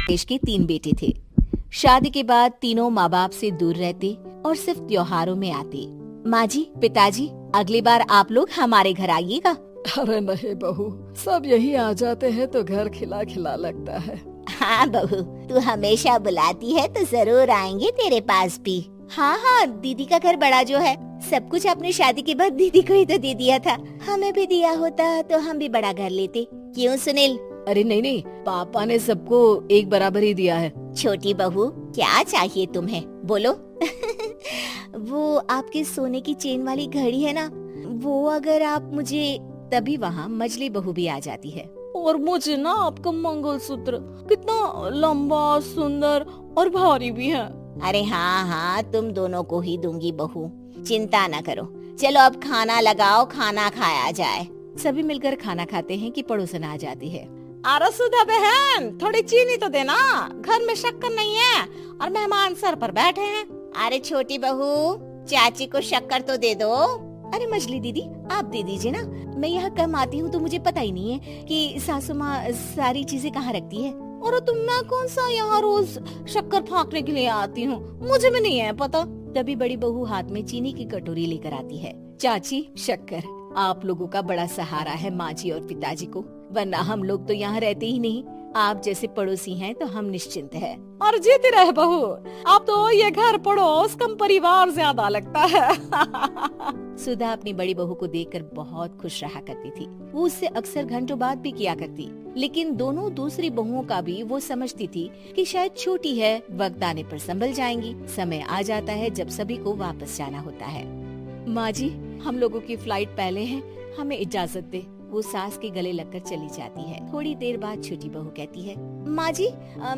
राकेश के 3 बेटे थे। शादी के बाद तीनों माँ बाप से दूर रहते और सिर्फ त्योहारों में आते। माँ जी, पिताजी, अगली बार आप लोग हमारे घर आइएगा। अरे नहीं बहू, सब यही आ जाते हैं तो घर खिला खिला लगता है। हाँ बहू, तू हमेशा बुलाती है तो जरूर आएंगे तेरे पास भी। हाँ, दीदी का घर बड़ा जो है, सब कुछ अपनी शादी के बाद दीदी को ही तो दे दिया था। हमें भी दिया होता तो हम भी बड़ा घर लेते। क्यों सुनील? अरे नहीं, पापा ने सबको एक बराबर ही दिया है। छोटी बहू, क्या चाहिए तुम्हें, बोलो। वो आपके सोने की चेन वाली घड़ी है ना, वो अगर आप मुझे, तभी वहाँ मजली बहू भी आ जाती है। और मुझे ना आपका मंगलसूत्र कितना लंबा, सुंदर और भारी भी है। अरे हाँ, तुम दोनों को ही दूंगी बहू, चिंता न करो। चलो अब खाना लगाओ, खाना खाया जाए। सभी मिलकर खाना खाते हैं कि पड़ोसन आ जाती है। अरे सुधा बहन, थोड़ी चीनी तो देना, घर में शक्कर नहीं है और मेहमान सर पर बैठे हैं। अरे छोटी बहू, चाची को शक्कर तो दे दो। अरे मछली दीदी, आप दे दीजिए ना, मैं यहाँ कम आती हूँ तो मुझे पता ही नहीं है कि सासू माँ सारी चीजें कहाँ रखती है। और तुम, मैं कौन सा यहाँ रोज शक्कर फाँकने के लिए आती हूँ, मुझे भी नहीं है पता। तभी बड़ी बहू हाथ में चीनी की कटोरी लेकर आती है। चाची, शक्कर आप लोगों का बड़ा सहारा है माँ जी और पिताजी को, वरना हम लोग तो यहाँ रहते ही नहीं। आप जैसे पड़ोसी हैं तो हम निश्चिंत हैं। और जीती रहे बहू, आप तो ये घर पड़ोस कम परिवार ज्यादा लगता है। सुधा अपनी बड़ी बहू को देखकर बहुत खुश रहा करती थी। वो उससे अक्सर घंटों बात भी किया करती, लेकिन दोनों दूसरी बहुओं का भी वो समझती थी कि शायद छोटी है, वक्त आने पर संभल जाएंगी। समय आ जाता है जब सभी को वापस जाना होता है। माँ जी, हम लोगों की फ्लाइट पहले है, हमें इजाजत दे। वो सास के गले लगकर चली जाती है। थोड़ी देर बाद छोटी बहू कहती है, माँ जी,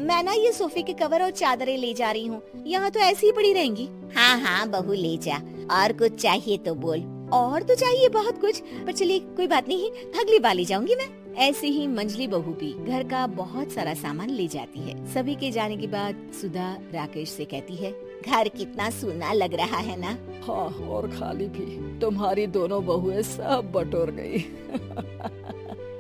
मैं ना ये सोफे के कवर और चादरें ले जा रही हूँ, यहाँ तो ऐसी ही पड़ी रहेंगी। हाँ बहू, ले जा, और कुछ चाहिए तो बोल। और तो चाहिए बहुत कुछ, पर चलिए कोई बात नहीं, अगली बार ले जाऊंगी मैं। ऐसे ही मंजली बहू भी घर का बहुत सारा सामान ले जाती है। सभी के जाने के बाद सुधा राकेश से कहती है, घर कितना सूना लग रहा है ना। हाँ, और खाली भी। तुम्हारी दोनों बहुएं सब बटोर गई।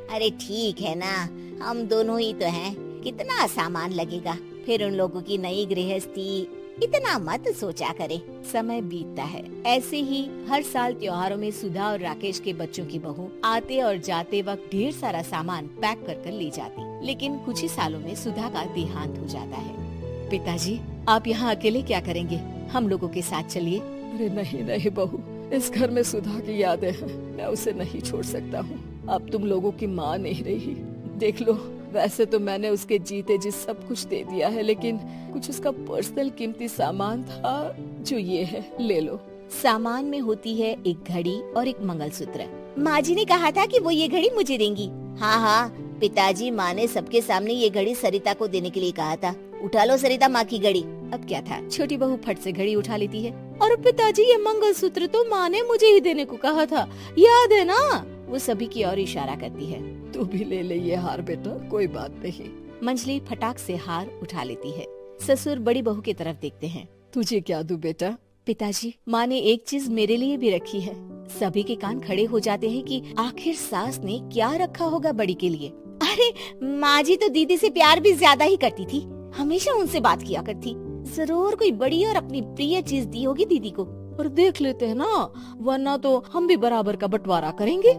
अरे ठीक है ना, हम दोनों ही तो हैं, कितना सामान लगेगा, फिर उन लोगों की नई गृहस्थी, इतना मत सोचा करे। समय बीतता है। ऐसे ही हर साल त्योहारों में सुधा और राकेश के बच्चों की बहू आते और जाते वक्त ढेर सारा सामान पैक कर कर ले जाती। लेकिन कुछ ही सालों में सुधा का देहांत हो जाता है। पिताजी, आप यहाँ अकेले क्या करेंगे, हम लोगों के साथ चलिए। अरे नहीं बहू, इस घर में सुधा की यादें हैं, मैं उसे नहीं छोड़ सकता हूँ। अब तुम लोगों की माँ नहीं रही। देख लो, वैसे तो मैंने उसके जीते जी सब कुछ दे दिया है, लेकिन कुछ उसका पर्सनल कीमती सामान था जो ये है, ले लो। सामान में होती है एक घड़ी और एक मंगलसूत्र। माँ जी ने कहा था कि वो ये घड़ी मुझे देंगी। हाँ, पिताजी, माँ ने सबके सामने ये घड़ी सरिता को देने के लिए कहा था। उठा लो सरिता माँ की घड़ी। अब क्या था, छोटी बहू फट से घड़ी उठा लेती है। और पिताजी, ये मंगलसूत्र तो माँ ने मुझे ही देने को कहा था, याद है ना? वो सभी की ओर इशारा करती है। तू भी ले ले ये हार बेटा, कोई बात नहीं। मंजली फटाक से हार उठा लेती है। ससुर बड़ी बहू की तरफ देखते हैं। तुझे क्या दूं बेटा? पिताजी, माँ ने एक चीज मेरे लिए भी रखी है। सभी के कान खड़े हो जाते हैं कि आखिर सास ने क्या रखा होगा बड़ी के लिए। अरे माँ जी तो दीदी से प्यार भी ज्यादा ही करती थी, हमेशा उनसे बात किया करती। जरूर कोई बड़ी और अपनी प्रिय चीज दी होगी दीदी को। और देख लेते हैं ना, वरना तो हम भी बराबर का बंटवारा करेंगे।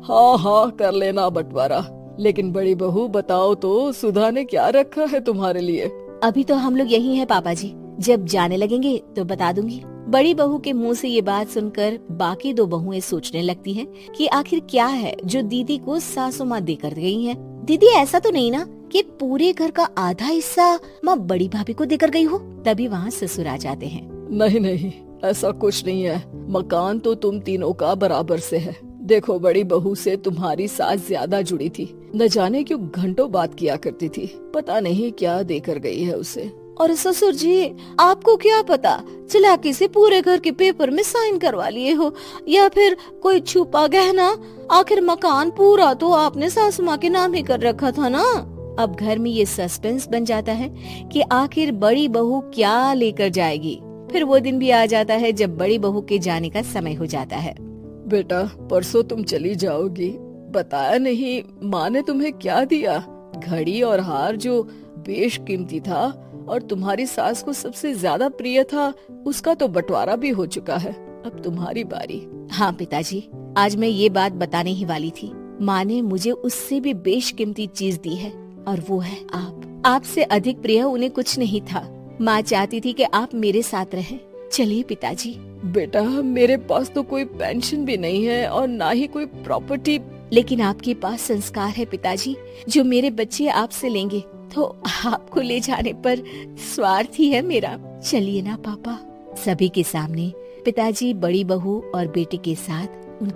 हाँ, कर लेना बंटवारा। लेकिन बड़ी बहू, बताओ तो, सुधा ने क्या रखा है तुम्हारे लिए? अभी तो हम लोग यही हैं पापा जी, जब जाने लगेंगे तो बता दूंगी। बड़ी बहू के मुंह से ये बात सुनकर बाकी दो बहुएं सोचने लगती हैं कि आखिर क्या है जो दीदी को सासू माँ देकर गई हैं। दीदी, ऐसा तो नहीं ना कि पूरे घर का आधा हिस्सा माँ बड़ी भाभी को देकर गई हो? तभी वहाँ ससुर आ जाते हैं। नहीं, ऐसा कुछ नहीं है। मकान तो तुम तीनों का बराबर से है। देखो, बड़ी बहू से तुम्हारी सास ज्यादा जुड़ी थी, न जाने क्यों घंटों बात किया करती थी। पता नहीं क्या देकर गई है उसे। और ससुर जी, आपको क्या पता, चालाकी से पूरे घर के पेपर में साइन करवा लिए हो, या फिर कोई छुपा गहना। आखिर मकान पूरा तो आपने सासू माँ के नाम ही कर रखा था ना। अब घर में ये सस्पेंस बन जाता है कि आखिर बड़ी बहू क्या लेकर जाएगी। फिर वो दिन भी आ जाता है जब बड़ी बहू के जाने का समय हो जाता है। बेटा, परसों तुम चली जाओगी, बताया नहीं माँ ने तुम्हें क्या दिया? घड़ी और हार जो बेशकीमती था और तुम्हारी सास को सबसे ज्यादा प्रिय था, उसका तो बंटवारा भी हो चुका है। अब तुम्हारी बारी। हाँ पिताजी, आज मैं ये बात बताने ही वाली थी। माँ ने मुझे उससे भी बेशकीमती चीज दी है और वो है आप। आपसे अधिक प्रिय उन्हें कुछ नहीं था। माँ चाहती थी कि आप मेरे साथ रहें। चलिए पिताजी। बेटा, मेरे पास तो कोई पेंशन भी नहीं है और ना ही कोई प्रॉपर्टी। लेकिन आपके पास संस्कार है पिताजी, जो मेरे बच्चे आपसे लेंगे, तो आपको ले जाने पर स्वार्थ ही है मेरा। चलिए ना पापा। सभी के सामने पिताजी बड़ी बहू और बेटे के साथ उनके